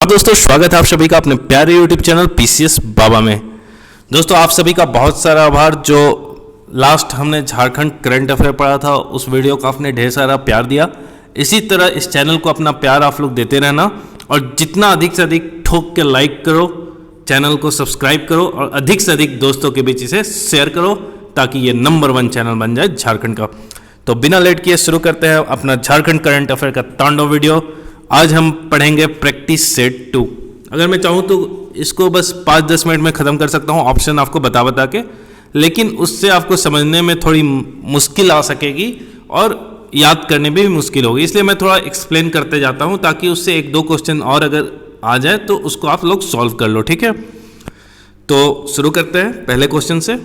दोस्तों, स्वागत है आप सभी का अपने प्यारे YouTube चैनल PCS बाबा में। दोस्तों, आप सभी का बहुत सारा आभार। जो लास्ट हमने झारखंड करंट अफेयर पढ़ा था, उस वीडियो को आपने ढेर सारा प्यार दिया। इसी तरह इस चैनल को अपना प्यार आप लोग देते रहना और जितना अधिक से अधिक ठोक के लाइक करो, चैनल को सब्सक्राइब करो और अधिक से अधिक दोस्तों के बीच इसे शेयर करो ताकि ये नंबर 1 चैनल बन जाए झारखंड का। तो बिना लेट किए शुरू करते हैं अपना झारखंड करंट अफेयर का तांडव वीडियो। आज हम पढ़ेंगे प्रैक्टिस सेट 2। अगर मैं चाहूँ तो इसको बस 5-10 मिनट में ख़त्म कर सकता हूँ, ऑप्शन आपको बता के, लेकिन उससे आपको समझने में थोड़ी मुश्किल आ सकेगी और याद करने में भी मुश्किल होगी। इसलिए मैं थोड़ा एक्सप्लेन करते जाता हूँ ताकि उससे 1-2 क्वेश्चन और अगर आ जाए तो उसको आप लोग सॉल्व कर लो। ठीक है, तो शुरू करते हैं पहले क्वेश्चन से।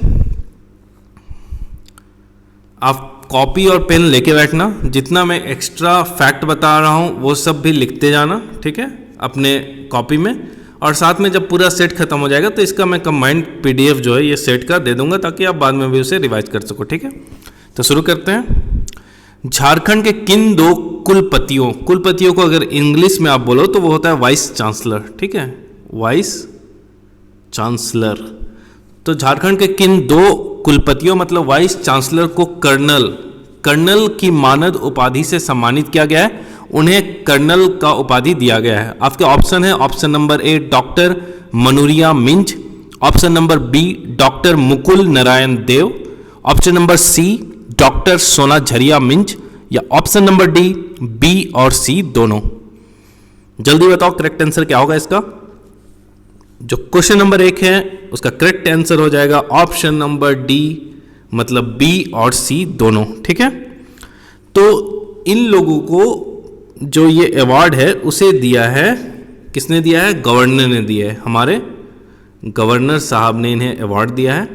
आप कॉपी और पेन लेके बैठना, जितना मैं एक्स्ट्रा फैक्ट बता रहा हूँ वो सब भी लिखते जाना, ठीक है, अपने कॉपी में। और साथ में जब पूरा सेट खत्म हो जाएगा तो इसका मैं कंबाइंड PDF जो है ये सेट का दे दूंगा ताकि आप बाद में भी उसे रिवाइज कर सको। ठीक है, तो शुरू करते हैं। झारखंड के किन 2 कुलपतियों को अगर इंग्लिश में आप बोलो तो वो होता है वाइस चांसलर। ठीक है, वाइस चांसलर। तो झारखंड के किन 2 कुलपतियों मतलब वाइस चांसलर को कर्नल की मानद उपाधि से सम्मानित किया गया है, उन्हें कर्नल का उपाधि दिया गया है। आपके ऑप्शन है, option number A doctor Manuriya Minj, option number B doctor Mukul Narayan Dev, option number C doctor Sona Jhariya Minj, या ऑप्शन नंबर D B और C दोनों। जल्दी बताओ करेक्ट आंसर क्या होगा इसका। जो क्वेश्चन नंबर 1 है उसका करेक्ट आंसर हो जाएगा ऑप्शन नंबर D मतलब B और C दोनों। ठीक है, तो इन लोगों को जो ये अवार्ड है उसे दिया है, किसने दिया है? गवर्नर ने दिया है। हमारे गवर्नर साहब ने इन्हें अवार्ड दिया है।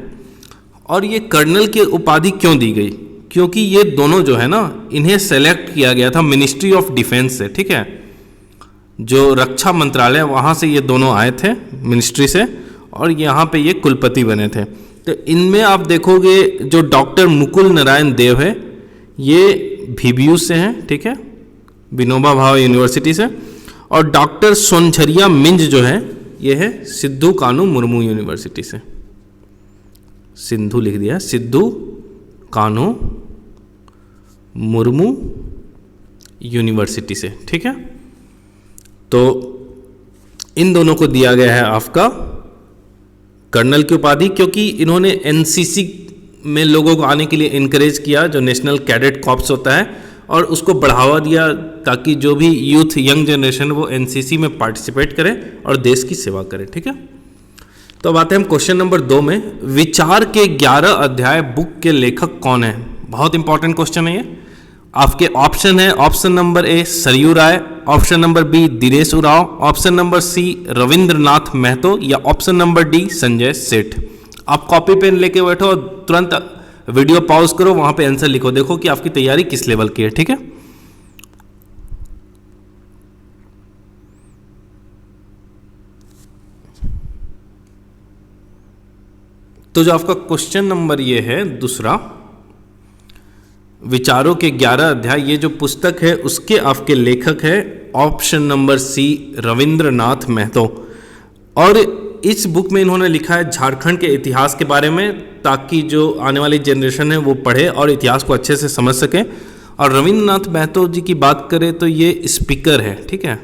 और ये कर्नल की उपाधि क्यों दी गई? क्योंकि ये दोनों जो है ना, इन्हें सेलेक्ट किया गया था मिनिस्ट्री ऑफ डिफेंस से। ठीक है, जो रक्षा मंत्रालय वहाँ से ये दोनों आए थे मिनिस्ट्री से और यहाँ पे ये कुलपति बने थे। तो इनमें आप देखोगे जो डॉक्टर मुकुल नारायण देव है ये VBU से हैं, ठीक है, विनोबा भावे यूनिवर्सिटी से। और डॉक्टर सोनझरिया मिंज जो है ये है सिद्धू कानू मुर्मू यूनिवर्सिटी से। सिंधु लिख दिया, सिद्धू कानू मुर्मू यूनिवर्सिटी से। ठीक है, तो इन दोनों को दिया गया है आपका कर्नल की उपाधि क्योंकि इन्होंने NCC में लोगों को आने के लिए इनकरेज किया, जो नेशनल कैडेट कॉर्प्स होता है, और उसको बढ़ावा दिया ताकि जो भी यूथ यंग जनरेशन वो NCC में पार्टिसिपेट करे और देश की सेवा करे। ठीक है, तो अब आते हैं हम क्वेश्चन नंबर 2 में। विचार के 11 अध्याय बुक के लेखक कौन है? बहुत इंपॉर्टेंट क्वेश्चन है ये। आपके ऑप्शन है, option number A Saryu Rai, option number B Dinesh Oraon, option number C Rabindranath Mahato, या option number D Sanjay Seth. आप कॉपी पेन लेके बैठो और तुरंत वीडियो पॉज करो, वहां पे आंसर लिखो, देखो कि आपकी तैयारी किस लेवल की है। ठीक है, तो जो आपका क्वेश्चन नंबर ये है दूसरा, विचारों के 11 अध्याय, ये जो पुस्तक है उसके आपके लेखक है option number C Rabindranath Mahato. और इस बुक में इन्होंने लिखा है झारखंड के इतिहास के बारे में ताकि जो आने वाली जनरेशन है वो पढ़े और इतिहास को अच्छे से समझ सके। और रविंद्रनाथ महतो जी की बात करें तो ये स्पीकर है। ठीक है,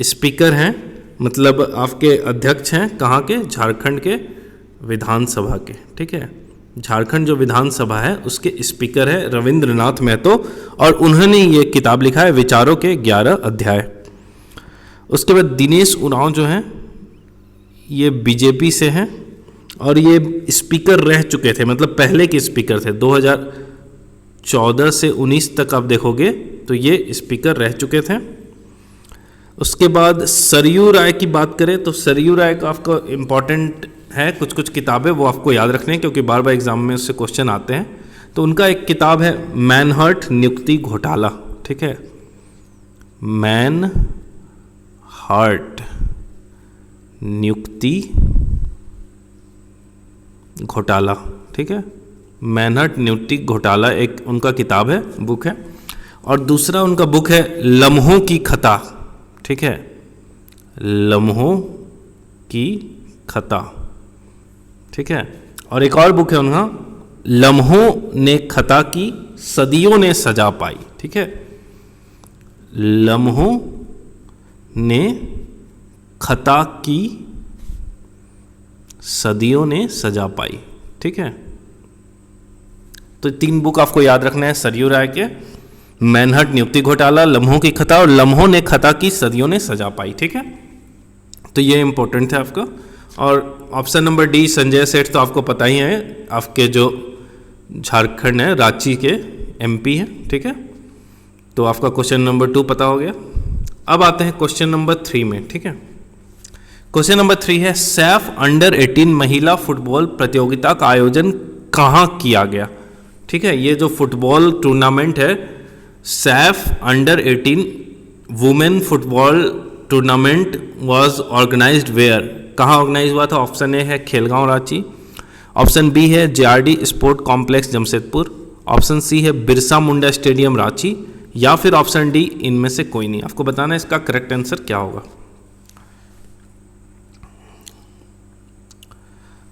स्पीकर हैं मतलब आपके अध्यक्ष हैं कहाँ के? झारखंड के विधानसभा के। ठीक है, झारखंड जो विधानसभा है उसके स्पीकर है रविंद्रनाथ महतो और उन्होंने ये किताब लिखा है विचारों के 11 अध्याय। उसके बाद दिनेश उरांव जो हैं ये BJP से हैं और ये स्पीकर रह चुके थे, मतलब पहले के स्पीकर थे। 2014 से 19 तक आप देखोगे तो ये स्पीकर रह चुके थे। उसके बाद सरयू राय की बात करें तो सरयू राय का आपका इम्पॉर्टेंट है, कुछ किताबें वो आपको याद रखनी है क्योंकि बार बार एग्जाम में उससे क्वेश्चन आते हैं। तो उनका एक किताब है मैनहर्ट नियुक्ति घोटाला। ठीक है, मैनहर्ट नियुक्ति घोटाला। ठीक है, मैनहर्ट नियुक्ति घोटाला एक उनका किताब है, बुक है। और दूसरा उनका बुक है लम्हों की खता। ठीक है, लम्हों की खता, ठीक है। और एक और बुक है उनका, लम्हों ने खता की सदियों ने सजा पाई, ठीक है। लम्हों ने खता की सदियों ने सजा पाई, ठीक है। तो 3 बुक आपको याद रखना है, सरयू राय के मैनहट नियुक्ति घोटाला, लम्हों की खता और लम्हों ने खता की सदियों ने सजा पाई, ठीक है। तो ये इंपॉर्टेंट है आपका। और option number D Sanjay Seth तो आपको पता ही है, आपके जो झारखंड है, रांची के एमपी है, ठीक है। तो आपका क्वेश्चन नंबर 2 पता हो गया। अब आते हैं क्वेश्चन नंबर 3 में, ठीक है। क्वेश्चन नंबर 3 है सैफ अंडर 18 महिला फुटबॉल प्रतियोगिता का आयोजन कहाँ किया गया, ठीक है। ये जो फुटबॉल टूर्नामेंट है, SAFF under 18 women football tournament was organised where, कहाँ ऑर्गेनाइज हुआ था। ऑप्शन ए है खेलगांव रांची, ऑप्शन बी है JRD sport complex Jamshedpur, option C है बिरसा मुंडा स्टेडियम रांची, या फिर ऑप्शन डी इनमें से कोई नहीं। आपको बताना है इसका करेक्ट आंसर क्या होगा।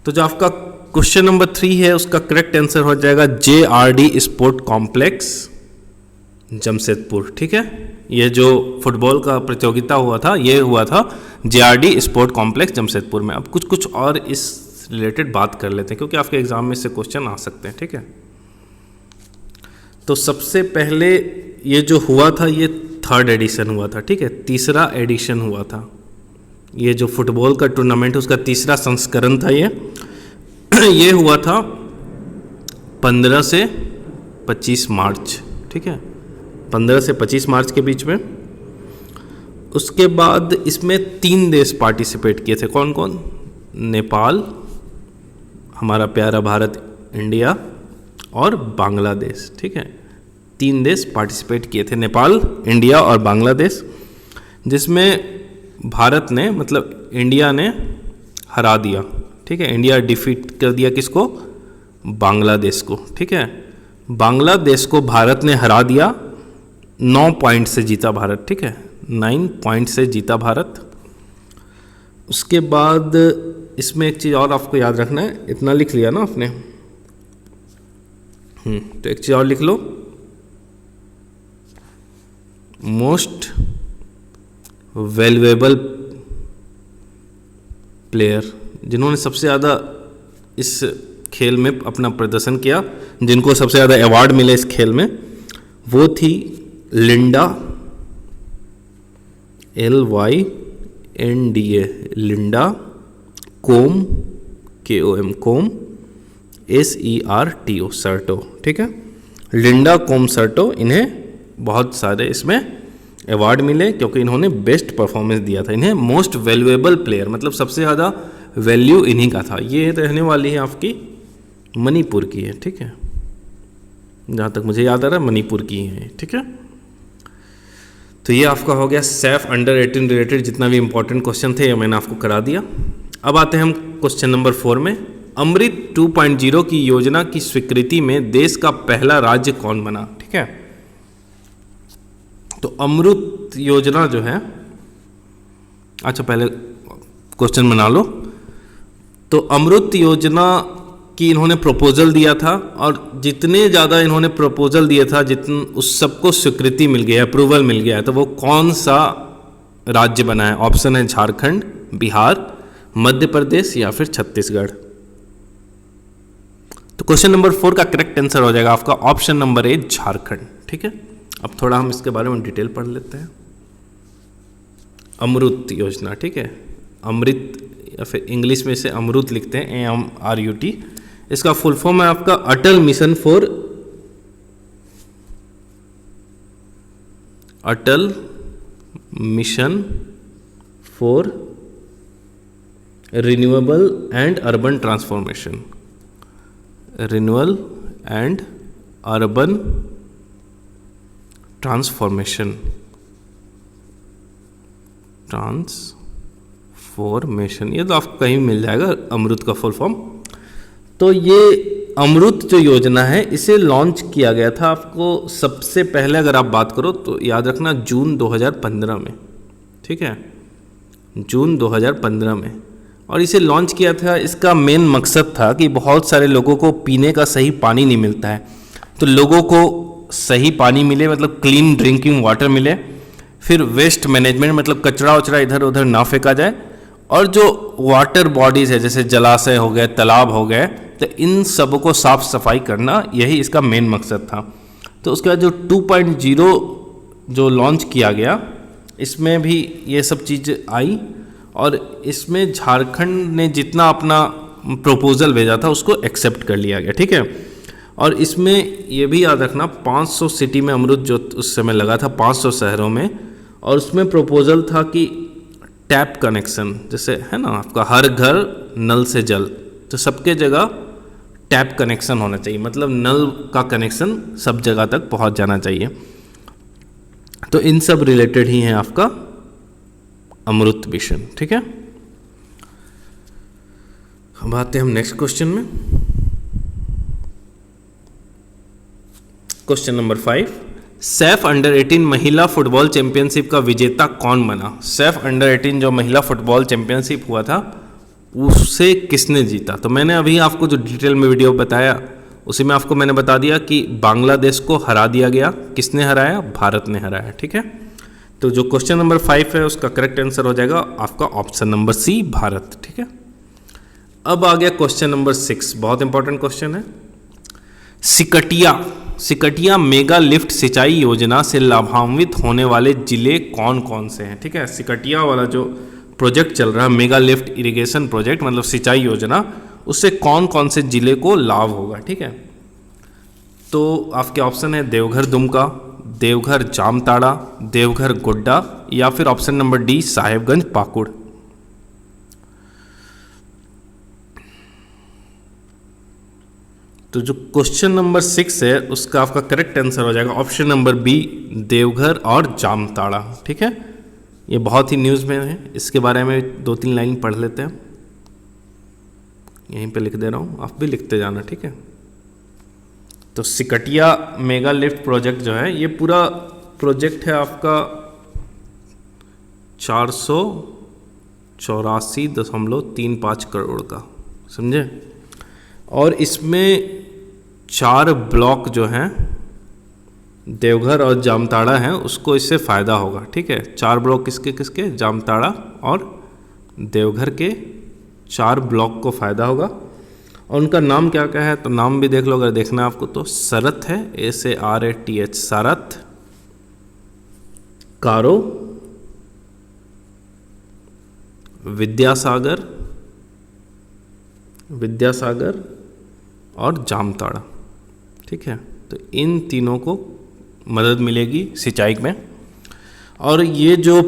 तो जो आपका क्वेश्चन नंबर 3 है उसका करेक्ट आंसर हो जाएगा जेआरडी स्पोर्ट कॉम्प्लेक्स जमशेदपुर, ठीक है। ये जो फुटबॉल का प्रतियोगिता हुआ था, ये हुआ था जेआरडी स्पोर्ट कॉम्प्लेक्स जमशेदपुर में। अब कुछ और इस रिलेटेड बात कर लेते हैं, क्योंकि आपके एग्जाम में से क्वेश्चन आ सकते हैं, ठीक है। तो सबसे पहले ये जो हुआ था, ये 3rd एडिशन हुआ था, ठीक है। 3रा एडिशन हुआ था, ये जो फुटबॉल का टूर्नामेंट है उसका 3रा संस्करण था ये हुआ था 15 से 25 मार्च, ठीक है। 15 से 25 मार्च के बीच में। उसके बाद इसमें 3 देश पार्टिसिपेट किए थे, कौन कौन। नेपाल, हमारा प्यारा भारत इंडिया, और बांग्लादेश, ठीक है। 3 देश पार्टिसिपेट किए थे, नेपाल, इंडिया और बांग्लादेश, जिसमें भारत ने, मतलब इंडिया ने हरा दिया, ठीक है। इंडिया डिफीट कर दिया किसको, बांग्लादेश को, ठीक है। बांग्लादेश को भारत ने हरा दिया, 9 पॉइंट से जीता भारत, ठीक है। 9 पॉइंट से जीता भारत। उसके बाद इसमें एक चीज़ और आपको याद रखना है, इतना लिख लिया ना आपने, तो एक चीज़ और लिख लो, मोस्ट वैल्यूएबल प्लेयर, जिन्होंने सबसे ज़्यादा इस खेल में अपना प्रदर्शन किया, जिनको सबसे ज़्यादा अवार्ड मिले इस खेल में, वो थी लिंडा, LYNDA, लिंडा कोम, KOM, कोम, SERTO, सर्टो, ठीक है। लिंडा कोम सर्टो, इन्हें बहुत सारे इसमें अवार्ड मिले क्योंकि इन्होंने बेस्ट परफॉर्मेंस दिया था। इन्हें मोस्ट वैल्यूएबल प्लेयर, मतलब सबसे ज़्यादा वैल्यू इन्हीं का था। ये रहने वाली है आपकी मणिपुर की है, ठीक है। जहाँ तक मुझे याद आ रहा है मणिपुर की है, ठीक है। तो ये आपका हो गया सैफ अंडर 18 रिलेटेड जितना भी इंपॉर्टेंट क्वेश्चन थे, ये मैंने आपको करा दिया। अब आते हैं हम क्वेश्चन नंबर 4 में। अमृत 2.0 की योजना की स्वीकृति में देश का पहला राज्य कौन बना, ठीक है। तो अमृत योजना जो है, अच्छा पहले क्वेश्चन बना लो। तो अमृत योजना की इन्होंने प्रपोजल दिया था, और जितने ज़्यादा इन्होंने प्रपोजल दिया था, जितन उस सबको स्वीकृति मिल गया, अप्रूवल मिल गया है। तो वो कौन सा राज्य बना है। ऑप्शन है झारखंड, बिहार, मध्य प्रदेश या फिर छत्तीसगढ़। तो क्वेश्चन नंबर 4 का करेक्ट आंसर हो जाएगा आपका ऑप्शन नंबर ए, झारखंड, ठीक है। अब थोड़ा हम इसके बारे में डिटेल पढ़ लेते हैं। अमृत योजना, ठीक है। अमृत या फिर इंग्लिश में इसे अमृत लिखते हैं, AMRUT। इसका फुल फॉर्म है आपका Atal mission for renewable and urban transformation, renewal and urban transformation, ये तो आपको कहीं मिल जाएगा अमृत का फुल फॉर्म। तो ये अमृत जो योजना है इसे लॉन्च किया गया था, आपको सबसे पहले अगर आप बात करो तो याद रखना जून 2015 में, ठीक है। जून 2015 में। और इसे लॉन्च किया था, इसका मेन मकसद था कि बहुत सारे लोगों को पीने का सही पानी नहीं मिलता है, तो लोगों को सही पानी मिले, मतलब क्लीन ड्रिंकिंग वाटर मिले। फिर वेस्ट मैनेजमेंट, मतलब कचरा वचरा इधर उधर ना फेंका जाए, और जो वाटर बॉडीज़ है जैसे जलाशय हो गए, तालाब हो गए, तो इन सब को साफ सफाई करना, यही इसका मेन मकसद था। तो उसके बाद जो 2.0 जो लॉन्च किया गया, इसमें भी ये सब चीज़ आई, और इसमें झारखंड ने जितना अपना प्रपोजल भेजा था उसको एक्सेप्ट कर लिया गया, ठीक है। और इसमें ये भी याद रखना 500 सिटी में अमृत जो उस समय लगा था, 500 शहरों में, और उसमें प्रपोजल था कि टैप कनेक्शन, जैसे है ना आपका हर घर नल से जल, तो सबके जगह टैप कनेक्शन होना चाहिए, मतलब नल का कनेक्शन सब जगह तक पहुंच जाना चाहिए। तो इन सब रिलेटेड ही है आपका अमृत मिशन, ठीक है। अब आते हैं हम नेक्स्ट क्वेश्चन में। क्वेश्चन नंबर 5, सैफ अंडर 18 महिला फुटबॉल चैंपियनशिप का विजेता कौन बना? सैफ अंडर 18 जो महिला फुटबॉल चैंपियनशिप हुआ था, उससे किसने जीता? तो मैंने अभी आपको जो डिटेल में वीडियो बताया, उसी में आपको मैंने बता दिया कि बांग्लादेश को हरा दिया गया। किसने हराया? भारत ने हराया, ठीक है। तो जो क्वेश्चन नंबर 5 है उसका करेक्ट आंसर हो जाएगा आपका ऑप्शन नंबर सी, भारत, ठीक है। अब आ गया क्वेश्चन नंबर 6, बहुत इंपॉर्टेंट क्वेश्चन है। सिकटिया मेगा लिफ्ट सिंचाई योजना से लाभान्वित होने वाले जिले कौन कौन से हैं? ठीक है, सिकटिया वाला जो प्रोजेक्ट चल रहा है, मेगा लिफ्ट इरिगेशन प्रोजेक्ट, मतलब सिंचाई योजना, उससे कौन कौन से जिले को लाभ होगा, ठीक है। तो आपके ऑप्शन है देवघर दुमका, देवघर जामताड़ा, देवघर गोड्डा, या फिर option number D Sahebganj Pakur. तो जो क्वेश्चन नंबर 6 है उसका आपका करेक्ट आंसर हो जाएगा ऑप्शन नंबर बी, देवघर और जामताड़ा, ठीक है। ये बहुत ही न्यूज़ में है, इसके बारे में 2-3 लाइन पढ़ लेते हैं। यहीं पे लिख दे रहा हूँ, आप भी लिखते जाना, ठीक है। तो सिकटिया मेगा लिफ्ट प्रोजेक्ट जो है, ये पूरा प्रोजेक्ट है आपका 484.35 करोड़ का, समझे। और इसमें 4 ब्लॉक जो हैं देवघर और जामताड़ा हैं, उसको इससे फ़ायदा होगा, ठीक है। 4 ब्लॉक किसके किसके? जामताड़ा और देवघर के 4 ब्लॉक को फ़ायदा होगा। और उनका नाम क्या क्या है, तो नाम भी देख लो अगर देखना है आपको, तो सरथ है, SARATH, सारथ, कारो, विद्यासागर और जामताड़ा, ठीक है। तो इन तीनों को मदद मिलेगी सिंचाई में। और ये जो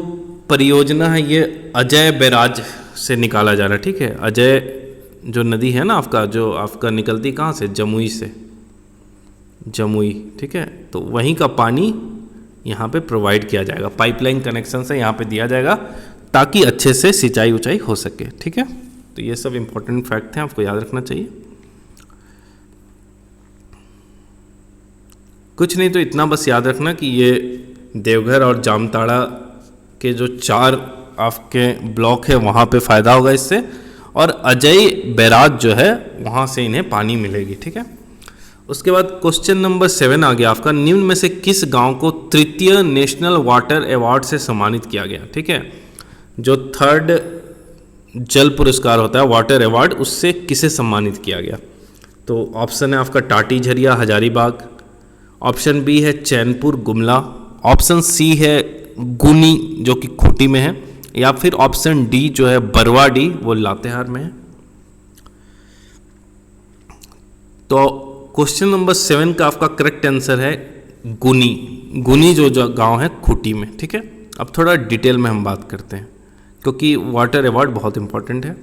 परियोजना है ये अजय बैराज से निकाला जा रहा है, ठीक है। अजय जो नदी है ना आपका, जो आपका निकलती कहाँ से? जमुई से, जमुई, ठीक है। तो वहीं का पानी यहाँ पे प्रोवाइड किया जाएगा, पाइपलाइन कनेक्शन से यहाँ पे दिया जाएगा, ताकि अच्छे से सिंचाई उचाई हो सके, ठीक है। तो ये सब इंपॉर्टेंट फैक्ट हैं, आपको याद रखना चाहिए। कुछ नहीं तो इतना बस याद रखना कि ये देवघर और जामताड़ा के जो 4 आपके ब्लॉक है वहाँ पे फ़ायदा होगा इससे, और अजय बैराज जो है वहाँ से इन्हें पानी मिलेगी, ठीक है। उसके बाद क्वेश्चन नंबर 7 आ गया आपका, निम्न में से किस गांव को तृतीय नेशनल वाटर अवार्ड से सम्मानित किया गया, ठीक है। जो 3rd जल पुरस्कार होता है, वाटर अवार्ड, उससे किसे सम्मानित किया गया? तो ऑप्शन है आपका टाटी झरिया हजारीबाग, ऑप्शन बी है चैनपुर गुमला, ऑप्शन सी है गुनी जो कि खूंटी में है, या फिर ऑप्शन डी जो है बरवाडी, वो लातेहार में है। तो क्वेश्चन नंबर 7 का आपका करेक्ट आंसर है गुनी जो गांव है खूंटी में, ठीक है। अब थोड़ा डिटेल में हम बात करते हैं, क्योंकि वाटर अवार्ड बहुत इंपॉर्टेंट है।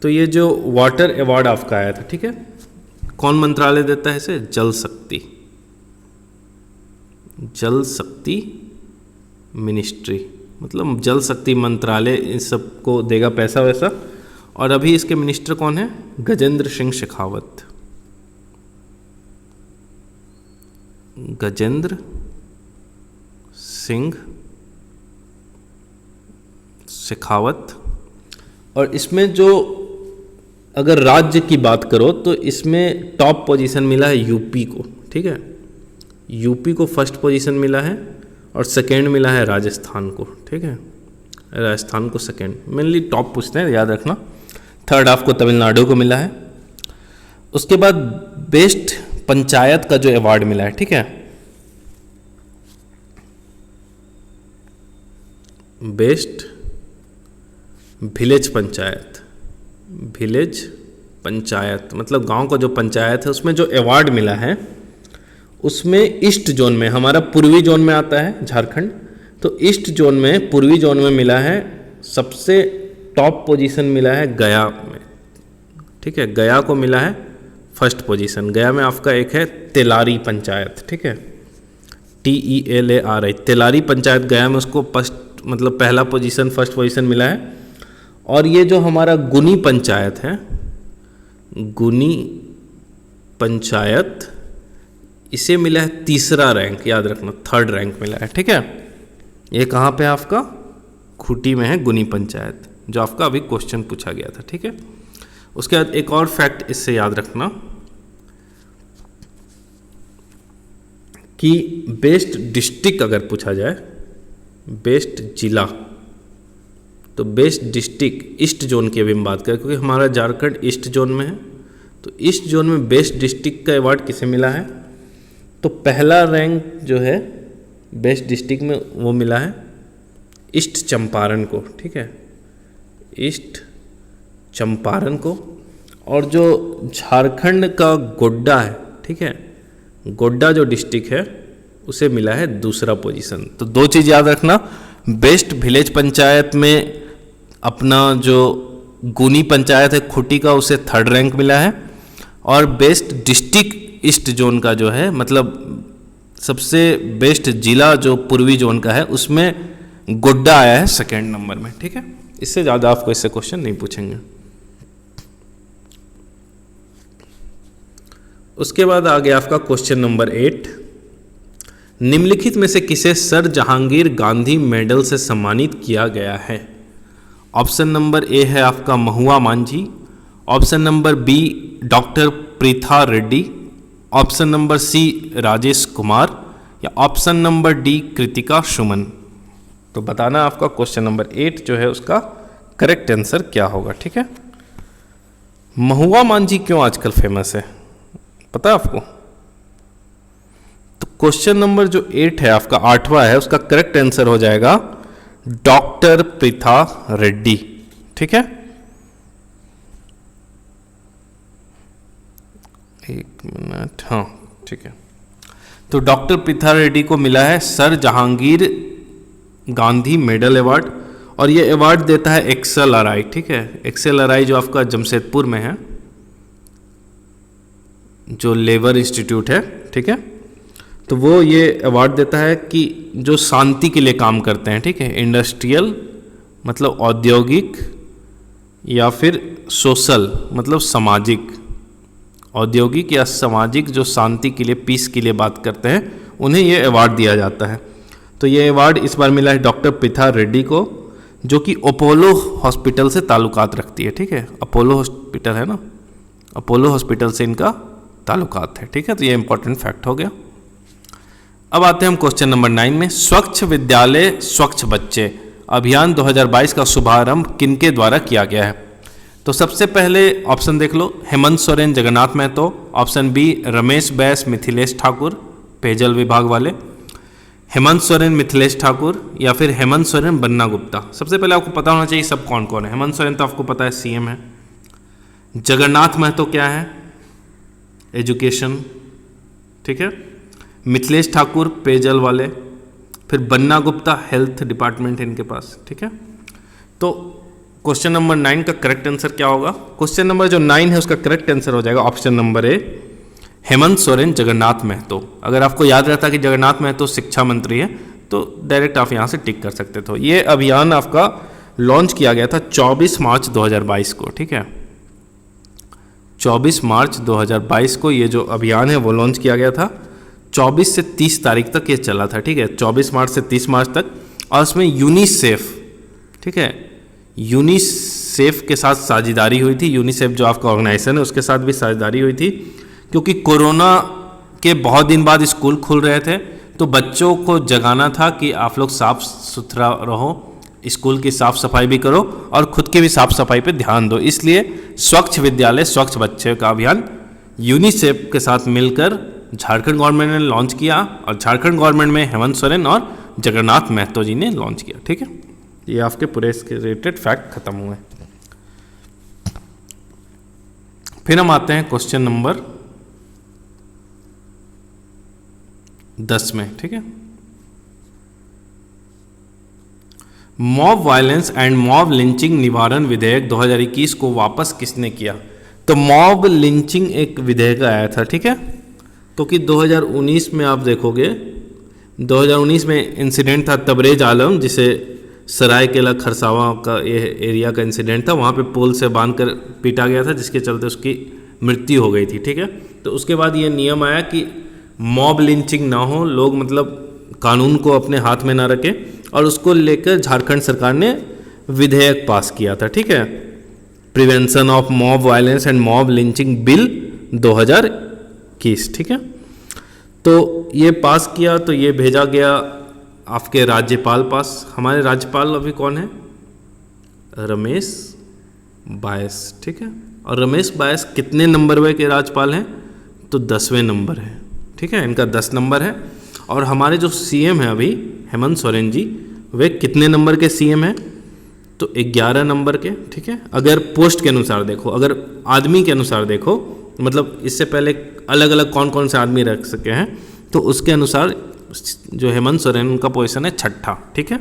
तो ये जो वाटर अवार्ड आपका आया था, ठीक है, कौन मंत्रालय देता है इसे? जल शक्ति मिनिस्ट्री, मतलब जल शक्ति मंत्रालय इन सबको देगा पैसा वैसा। और अभी इसके मिनिस्टर कौन है? गजेंद्र सिंह शेखावत, गजेंद्र सिंह शेखावत। और इसमें जो अगर राज्य की बात करो तो इसमें टॉप पोजीशन मिला है यूपी को, ठीक है, यूपी को फर्स्ट पोजीशन मिला है और सेकेंड मिला है राजस्थान को, ठीक है, राजस्थान को सेकेंड। मेनली टॉप पूछते हैं, याद रखना। थर्ड आपको तमिलनाडु को मिला है। उसके बाद बेस्ट पंचायत का जो अवार्ड मिला है, ठीक है, best village panchayat, village panchayat मतलब गांव का जो पंचायत है, उसमें जो अवार्ड मिला है उसमें ईस्ट जोन में, हमारा पूर्वी जोन में आता है झारखंड, तो ईस्ट जोन में पूर्वी जोन में मिला है सबसे टॉप पोजीशन मिला है गया में, ठीक है, गया को मिला है फर्स्ट पोजीशन। गया में आपका एक है तेलारी पंचायत, ठीक है, TELARI, तेलारी पंचायत गया में उसको फर्स्ट मतलब पहला पोजीशन फर्स्ट पोजीशन मिला है। और ये जो हमारा गुनी पंचायत है, गुनी पंचायत, इसे मिला है तीसरा रैंक, याद रखना, थर्ड रैंक मिला है, ठीक है। ये कहाँ पे आपका खूंटी में है गुनी पंचायत, जो आपका अभी क्वेश्चन पूछा गया था, ठीक है। उसके बाद एक और फैक्ट इससे याद रखना कि बेस्ट डिस्ट्रिक्ट अगर पूछा जाए, बेस्ट जिला, तो बेस्ट डिस्ट्रिक्ट ईस्ट जोन की अभी हम बात करें, क्योंकि हमारा झारखंड ईस्ट जोन में है, तो ईस्ट जोन में बेस्ट डिस्ट्रिक्ट का अवार्ड किसे मिला है, तो पहला रैंक जो है बेस्ट डिस्ट्रिक्ट में वो मिला है ईस्ट चंपारण को, ठीक है, ईस्ट चंपारण को। और जो झारखंड का गोड्डा है, ठीक है, गोड्डा जो डिस्ट्रिक्ट है उसे मिला है दूसरा पोजीशन। तो दो चीज़ याद रखना, बेस्ट विलेज पंचायत में अपना जो गुनी पंचायत है खूंटी का, उसे थर्ड रैंक मिला है, और बेस्ट डिस्ट्रिक्ट ईस्ट जोन का जो है मतलब सबसे बेस्ट जिला जो पूर्वी जोन का है उसमें गोड्डा आया है सेकेंड नंबर में, ठीक है। इससे ज़्यादा आपको इससे क्वेश्चन नहीं पूछेंगे। उसके बाद आ गया आपका क्वेश्चन नंबर 8, निम्नलिखित में से किसे सर जहांगीर गांधी मेडल से सम्मानित किया गया है। ऑप्शन नंबर ए है आपका Mahua Manjhi, option number B doctor Preetha Reddy, option number C Rajesh Kumar, या option number D Kritika Suman. तो बताना आपका क्वेश्चन नंबर 8 जो है उसका करेक्ट आंसर क्या होगा, ठीक है। महुआ मांझी क्यों आजकल फेमस है पता है आपको? तो क्वेश्चन नंबर जो 8 है आपका 8वां है, उसका करेक्ट आंसर हो जाएगा डॉक्टर प्रीथा रेड्डी, ठीक है। एक मिनट, हाँ ठीक है। तो डॉक्टर प्रीथा रेड्डी को मिला है sir Jahangir Gandhi medal award, और ये अवार्ड देता है XLRI, ठीक है। XLRI जो आपका जमशेदपुर में है, जो लेबर इंस्टीट्यूट है, ठीक है। तो वो ये अवार्ड देता है कि जो शांति के लिए काम करते हैं, ठीक है, इंडस्ट्रियल मतलब औद्योगिक, या फिर सोशल मतलब सामाजिक, औद्योगिक या सामाजिक जो शांति के लिए, पीस के लिए बात करते हैं, उन्हें ये अवार्ड दिया जाता है। तो ये अवार्ड इस बार मिला है डॉक्टर प्रीथा रेड्डी को, जो कि अपोलो हॉस्पिटल से ताल्लुकात रखती है, ठीक है। अपोलो हॉस्पिटल है ना, अपोलो हॉस्पिटल से इनका ताल्लुकात है, ठीक है। तो ये इंपॉर्टेंट फैक्ट हो गया। अब आते हैं हम क्वेश्चन नंबर 9 में, स्वच्छ विद्यालय स्वच्छ बच्चे अभियान 2022 का शुभारंभ किनके द्वारा किया गया है। तो सबसे पहले ऑप्शन देख लो, हेमंत सोरेन, जगन्नाथ महतो, ऑप्शन बी रमेश बैस, मिथिलेश ठाकुर, पेयजल विभाग वाले, हेमंत सोरेन, मिथिलेश ठाकुर, या फिर हेमंत सोरेन, बन्ना गुप्ता। सबसे पहले आपको पता होना चाहिए सब कौन कौन है। हेमंत सोरेन तो आपको पता है CM है, जगन्नाथ महतो क्या है, एजुकेशन, ठीक है, मिथिलेश ठाकुर पेयजल वाले, फिर बन्ना गुप्ता हेल्थ डिपार्टमेंट है इनके पास, ठीक है। तो क्वेश्चन नंबर 9 का करेक्ट आंसर क्या होगा? क्वेश्चन नंबर जो 9 है उसका करेक्ट आंसर हो जाएगा option number A, Hemant Soren, Jagannath Mahato. अगर आपको याद रहता कि जगन्नाथ महतो शिक्षा मंत्री है तो डायरेक्ट आप यहाँ से टिक कर सकते थे। ये अभियान आपका लॉन्च किया गया था 24 मार्च 2022 को, ठीक है। 24 मार्च 2022 को ये जो अभियान है वो लॉन्च किया गया था। 24 से 30 तारीख तक ये चला था, ठीक है, 24 मार्च से 30 मार्च तक। और उसमें यूनिसेफ, ठीक है, यूनिसेफ के साथ साझेदारी हुई थी। यूनिसेफ जो आपका ऑर्गेनाइजेशन है उसके साथ भी साझेदारी हुई थी, क्योंकि कोरोना के बहुत दिन बाद स्कूल खुल रहे थे, तो बच्चों को जगाना था कि आप लोग साफ सुथरा रहो, स्कूल की साफ सफाई भी करो और खुद की भी साफ सफाई पे ध्यान दो। इसलिए स्वच्छ विद्यालय स्वच्छ बच्चे का अभियान यूनिसेफ के साथ मिलकर झारखंड गवर्नमेंट ने लॉन्च किया, और झारखंड गवर्नमेंट में हेमंत सोरेन और जगन्नाथ महतो जी ने लॉन्च किया। ठीक है, ये आपके पूरे इसके रिलेटेड फैक्ट खत्म हुए। फिर हम आते हैं क्वेश्चन नंबर 10 में। ठीक है, mob violence and mob lynching निवारण विधेयक 2021 को वापस किसने किया? तो मॉब लिंचिंग एक विधेयक आया था, ठीक है, तो कि 2019 में आप देखोगे 2019 में इंसिडेंट था तबरेज आलम, जिसे सरायकेला खरसावां का ये एरिया का इंसिडेंट था, वहाँ पे पोल से बांधकर पीटा गया था, जिसके चलते उसकी मृत्यु हो गई थी। ठीक है, तो उसके बाद ये नियम आया कि मॉब लिंचिंग ना हो, लोग मतलब कानून को अपने हाथ में ना रखें, और उसको लेकर झारखंड सरकार ने विधेयक पास किया था। ठीक है, prevention of mob violence and mob lynching bill 2021। ठीक है, तो ये पास किया, तो ये भेजा गया आपके राज्यपाल पास। हमारे राज्यपाल अभी कौन है? रमेश बायस। ठीक है, और रमेश बायस कितने नंबर के राज्यपाल हैं? तो 10वें नंबर है। ठीक है, इनका 10 नंबर है। और हमारे जो सीएम है अभी हेमंत सोरेन जी, वे कितने नंबर के सीएम हैं? तो 11 नंबर के। ठीक है, अगर पोस्ट के अनुसार देखो, अगर आदमी के अनुसार देखो, मतलब इससे पहले अलग अलग कौन कौन से आदमी रख सके हैं, तो उसके अनुसार जो हेमंत सोरेन उनका पोजीशन है 6ठा। ठीक है,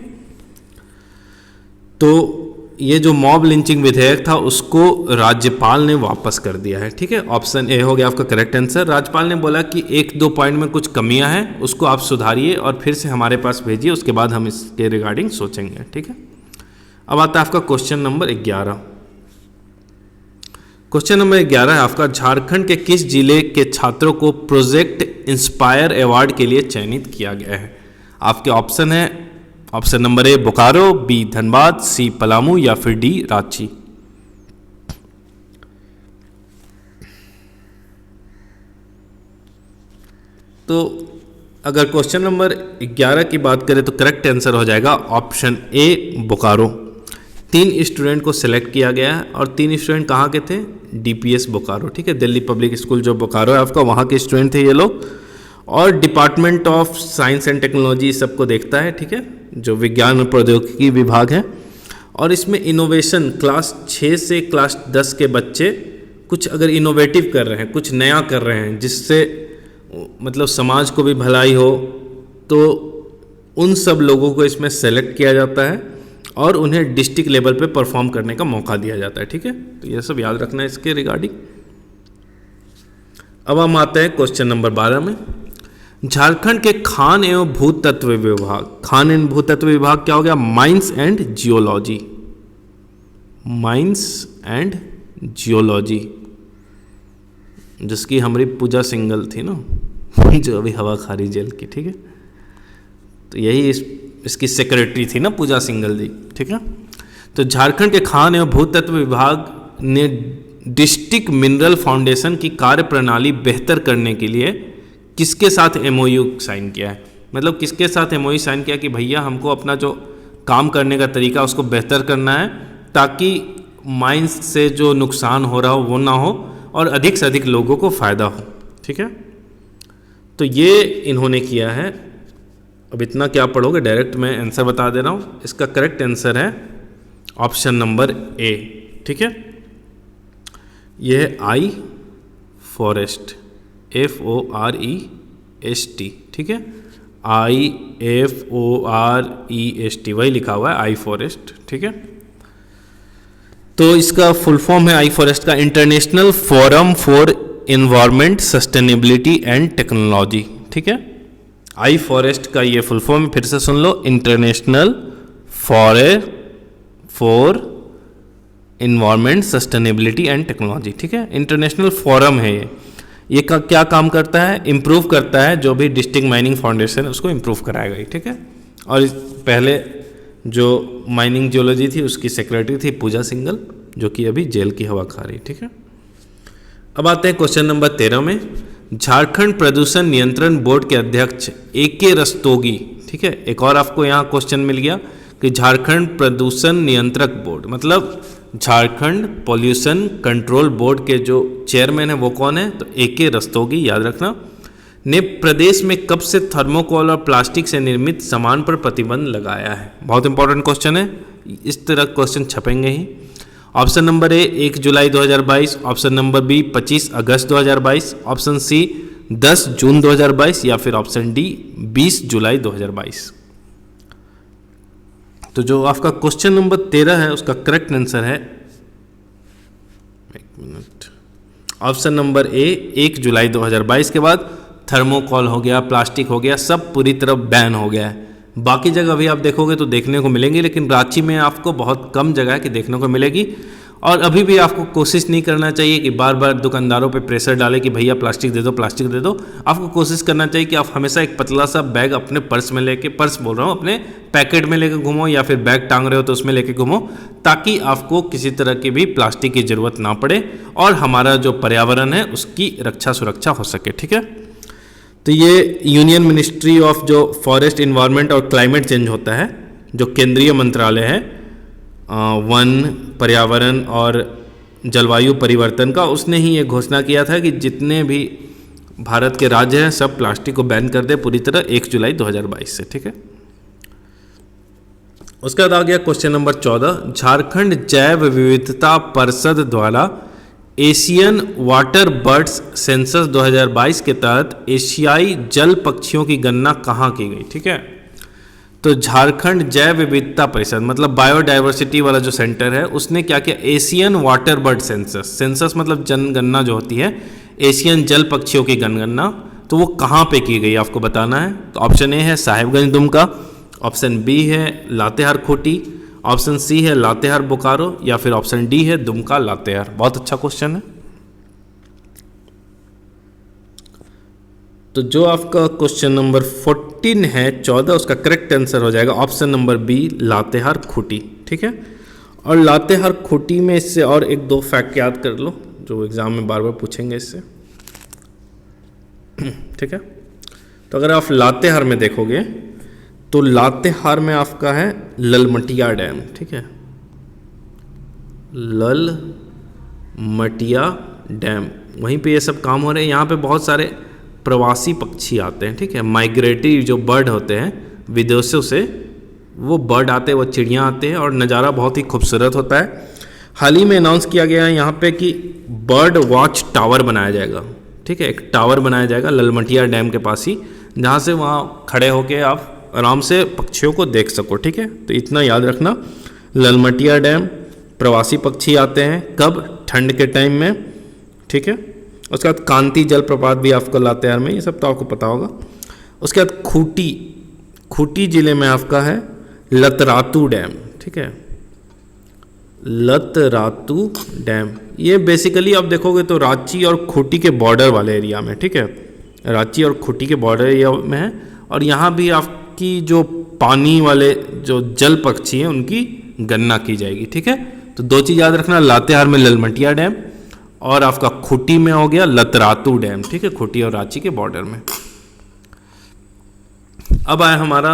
तो ये जो मॉब लिंचिंग विधेयक था उसको राज्यपाल ने वापस कर दिया है। ठीक है, ऑप्शन ए हो गया आपका करेक्ट आंसर। राज्यपाल ने बोला कि 1-2 पॉइंट में कुछ कमियां हैं, उसको आप सुधारिए और फिर से हमारे पास भेजिए, उसके बाद हम इसके रिगार्डिंग सोचेंगे। ठीक है, अब आता है आपका क्वेश्चन नंबर 11। क्वेश्चन नंबर 11 है आपका, झारखंड के किस जिले के छात्रों को प्रोजेक्ट इंस्पायर अवार्ड के लिए चयनित किया गया है? आपके ऑप्शन है, option number A Bokaro, B Dhanbad, C Palamu या फिर डी रांची। तो अगर क्वेश्चन नंबर 11 की बात करें तो करेक्ट आंसर हो जाएगा ऑप्शन ए बोकारो। 3 स्टूडेंट को सिलेक्ट किया गया है, और 3 स्टूडेंट कहाँ के थे? डीपीएस बोकारो। ठीक है, दिल्ली पब्लिक स्कूल जो बोकारो है आपका, वहाँ के स्टूडेंट थे ये लोग। और department of science and technology सबको देखता है। ठीक है, जो विज्ञान और प्रौद्योगिकी विभाग है। और इसमें इनोवेशन क्लास 6 से क्लास 10 के बच्चे कुछ अगर इनोवेटिव कर रहे हैं, कुछ नया कर रहे हैं, जिससे मतलब समाज को भी भलाई हो, तो उन सब लोगों को इसमें सेलेक्ट किया जाता है और उन्हें डिस्ट्रिक्ट लेवल पे परफॉर्म करने का मौका दिया जाता है। ठीक है, तो ये सब याद रखना है इसके रिगार्डिंग। अब हम आते हैं क्वेश्चन नंबर 12 में। झारखंड के खान एवं भूतत्व विभाग, खान एवं भूतत्व विभाग क्या हो गया? Mines and geology. Mines and geology, जिसकी हमारी पूजा सिंगल थी ना, जो अभी हवा खारी जेल की। ठीक है, तो यही इसकी सेक्रेटरी थी ना, पूजा सिंगल जी। ठीक है, तो झारखंड के खान एवं भूतत्व विभाग ने डिस्ट्रिक्ट मिनरल फाउंडेशन की कार्य प्रणाली बेहतर करने के लिए किसके साथ एमओयू साइन किया है? मतलब किसके साथ एमओयू साइन किया कि भैया हमको अपना जो काम करने का तरीका उसको बेहतर करना है, ताकि माइंस से जो नुकसान हो रहा हो वो ना हो और अधिक से अधिक लोगों को फ़ायदा हो। ठीक है, तो ये इन्होंने किया है। अब इतना क्या पढ़ोगे, डायरेक्ट मैं आंसर बता दे रहा हूँ। इसका करेक्ट आंसर है ऑप्शन नंबर ए। ठीक है, यह है आई फॉरेस्ट, FOREST। ठीक है, IFOREST, वही लिखा हुआ है आई फॉरेस्ट। ठीक है, तो इसका फुल फॉर्म है आई फॉरेस्ट का international forum for environment sustainability and technology. ठीक है, आई फॉरेस्ट का ये फुल फॉर्म फिर से सुन लो, international for environment sustainability and technology. ठीक है, इंटरनेशनल फोरम है ये क्या काम करता है? इम्प्रूव करता है, जो भी डिस्ट्रिक्ट माइनिंग फाउंडेशन है उसको इम्प्रूव कराएगा। ठीक है, और पहले जो माइनिंग जियोलॉजी थी उसकी सेक्रेटरी थी पूजा सिंघल, जो कि अभी जेल की हवा खा रही। ठीक है, अब आते हैं क्वेश्चन नंबर 13 में। झारखंड प्रदूषण नियंत्रण बोर्ड के अध्यक्ष AK रस्तोगी। ठीक है, एक और आपको यहाँ क्वेश्चन मिल गया कि झारखंड प्रदूषण नियंत्रक बोर्ड मतलब झारखंड पॉल्यूशन कंट्रोल बोर्ड के जो चेयरमैन है वो कौन है, तो AK रस्तोगी, याद रखना, ने प्रदेश में कब से थर्मोकोल और प्लास्टिक से निर्मित सामान पर प्रतिबंध लगाया है। बहुत इंपॉर्टेंट क्वेश्चन है, इस तरह क्वेश्चन छपेंगे ही। ऑप्शन नंबर ए 1 जुलाई 2022, ऑप्शन नंबर बी 25 अगस्त 2022, ऑप्शन सी 10 जून 2022 या फिर ऑप्शन डी 20 जुलाई 2022। तो जो आपका क्वेश्चन नंबर 13 है उसका करेक्ट आंसर है, एक मिनट, ऑप्शन नंबर ए 1 जुलाई 2022 के बाद थर्मोकोल हो गया, प्लास्टिक हो गया, सब पूरी तरह बैन हो गया है। बाकी जगह भी आप देखोगे तो देखने को मिलेंगी, लेकिन रांची में आपको बहुत कम जगह है कि देखने को मिलेगी। और अभी भी आपको कोशिश नहीं करना चाहिए कि बार बार दुकानदारों पे प्रेशर डालें कि भैया प्लास्टिक दे दो, प्लास्टिक दे दो। आपको कोशिश करना चाहिए कि आप हमेशा एक पतला सा बैग अपने पर्स में लेके, पर्स बोल रहा हूँ, अपने पैकेट में लेके घूमो, या फिर बैग टांग रहे हो तो उसमें लेके घूमो, ताकि आपको किसी तरह की भी प्लास्टिक की ज़रूरत ना पड़े और हमारा जो पर्यावरण है उसकी रक्षा सुरक्षा हो सके। ठीक है, तो ये यूनियन मिनिस्ट्री ऑफ जो फॉरेस्ट इन्वायरमेंट और क्लाइमेट चेंज होता है, जो केंद्रीय मंत्रालय है वन, पर्यावरण और जलवायु परिवर्तन का, उसने ही ये घोषणा किया था कि जितने भी भारत के राज्य हैं सब प्लास्टिक को बैन कर दे पूरी तरह 1 जुलाई 2022 से। ठीक है, उसके बाद आ गया क्वेश्चन नंबर 14। झारखंड जैव विविधता परिषद द्वारा एशियन वाटर बर्ड्स सेंसस 2022 के तहत एशियाई जल पक्षियों की गणना कहाँ की गई। ठीक है, तो झारखंड जैव विविधता परिषद मतलब बायोडाइवर्सिटी वाला जो सेंटर है उसने क्या किया, Asian water bird census, census मतलब जनगणना जो होती है, एशियन जल पक्षियों की जनगणना, तो वो कहाँ पे की गई आपको बताना है। तो ऑप्शन ए है साहिबगंज दुमका, ऑप्शन बी है लातेहार खूंटी, ऑप्शन सी है लातेहार बोकारो, या फिर ऑप्शन डी है दुमका लातेहार। बहुत अच्छा क्वेश्चन है। तो जो आपका क्वेश्चन नंबर 14 है 14, उसका करेक्ट आंसर हो जाएगा option number B Latehar Khunti. ठीक है, और लातेहार खूंटी में इससे और एक दो फैक्ट याद कर लो जो एग्जाम में बार बार पूछेंगे इससे। ठीक है, तो अगर आप लातेहार में देखोगे तो लातेहार में आपका है ललमटिया डैम। ठीक है, ललमटिया डैम, वहीं पे ये सब काम हो रहे हैं। यहाँ पे बहुत सारे प्रवासी पक्षी आते हैं। ठीक है, माइग्रेटरी जो बर्ड होते हैं विदेशों से, वो बर्ड आते हैं, वो चिड़ियाँ आते हैं और नज़ारा बहुत ही खूबसूरत होता है। हाल ही में अनाउंस किया गया है यहाँ पे कि बर्ड वॉच टावर बनाया जाएगा। ठीक है, एक टावर बनाया जाएगा ललमटिया डैम के पास ही, जहाँ से वहाँ खड़े होके आप आराम से पक्षियों को देख सको। ठीक है, तो इतना याद रखना, ललमटिया डैम, प्रवासी पक्षी आते हैं कब, ठंड के टाइम में। ठीक है, उसके बाद कांति जलप्रपात भी आपको लातेहार में, ये सब तो आपको पता होगा। उसके बाद खूंटी जिले में आपका है लतरातू डैम। ठीक है, लतरातू डैम, ये बेसिकली आप देखोगे तो रांची और खूंटी के बॉर्डर वाले एरिया में। ठीक है, रांची और खूंटी के बॉर्डर एरिया में है, और यहाँ भी आपकी जो पानी वाले जो जल पक्षी हैं उनकी गणना की जाएगी। ठीक है, तो दो चीज़ याद रखना, लातेहार में ललमटिया डैम और आपका खूंटी में हो गया लतरातू डैम। ठीक है, खूंटी और रांची के बॉर्डर में। अब आया हमारा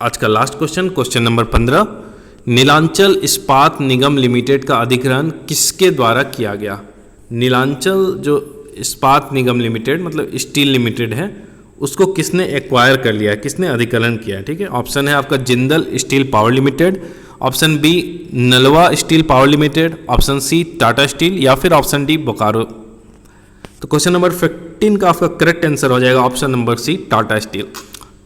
आज का last question, question number 15। Neelachal Ispat Nigam limited का अधिग्रहण किसके द्वारा किया गया। नीलांचल जो इस्पात निगम लिमिटेड मतलब स्टील लिमिटेड है, उसको किसने एक्वायर कर लिया है, किसने अधिग्रहण किया है। ठीक है, ऑप्शन है आपका Jindal steel power limited, option B Nalwa steel power limited, option C Tata steel, या फिर ऑप्शन डी बोकारो। तो क्वेश्चन नंबर 15 का आपका करेक्ट आंसर हो जाएगा option number C Tata steel.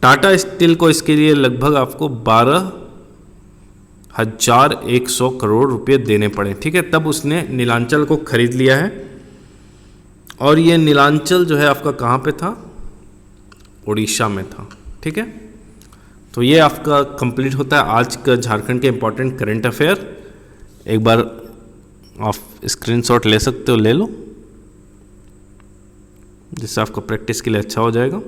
Tata steel को इसके लिए लगभग आपको 12,100 करोड़ रुपए देने पड़े। ठीक है, तब उसने नीलांचल को खरीद लिया है। और ये नीलांचल जो है आपका कहाँ पे था, उड़ीसा में था। ठीक है, तो ये आपका कंप्लीट होता है आज का झारखंड के इंपॉर्टेंट करंट अफेयर। एक बार आप स्क्रीनशॉट ले सकते हो, ले लो, जिससे आपका प्रैक्टिस के लिए अच्छा हो जाएगा।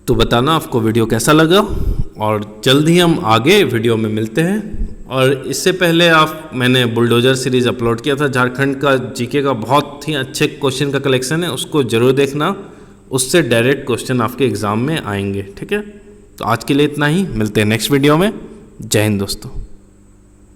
तो बताना आपको वीडियो कैसा लगा, और जल्द ही हम आगे वीडियो में मिलते हैं। और इससे पहले मैंने बुलडोज़र सीरीज़ अपलोड किया था, झारखंड का जीके का बहुत ही अच्छे क्वेश्चन का कलेक्शन है, उसको ज़रूर देखना, उससे डायरेक्ट क्वेश्चन आपके एग्ज़ाम में आएंगे। ठीक है, तो आज के लिए इतना ही, मिलते हैं नेक्स्ट वीडियो में। जय हिंद दोस्तों।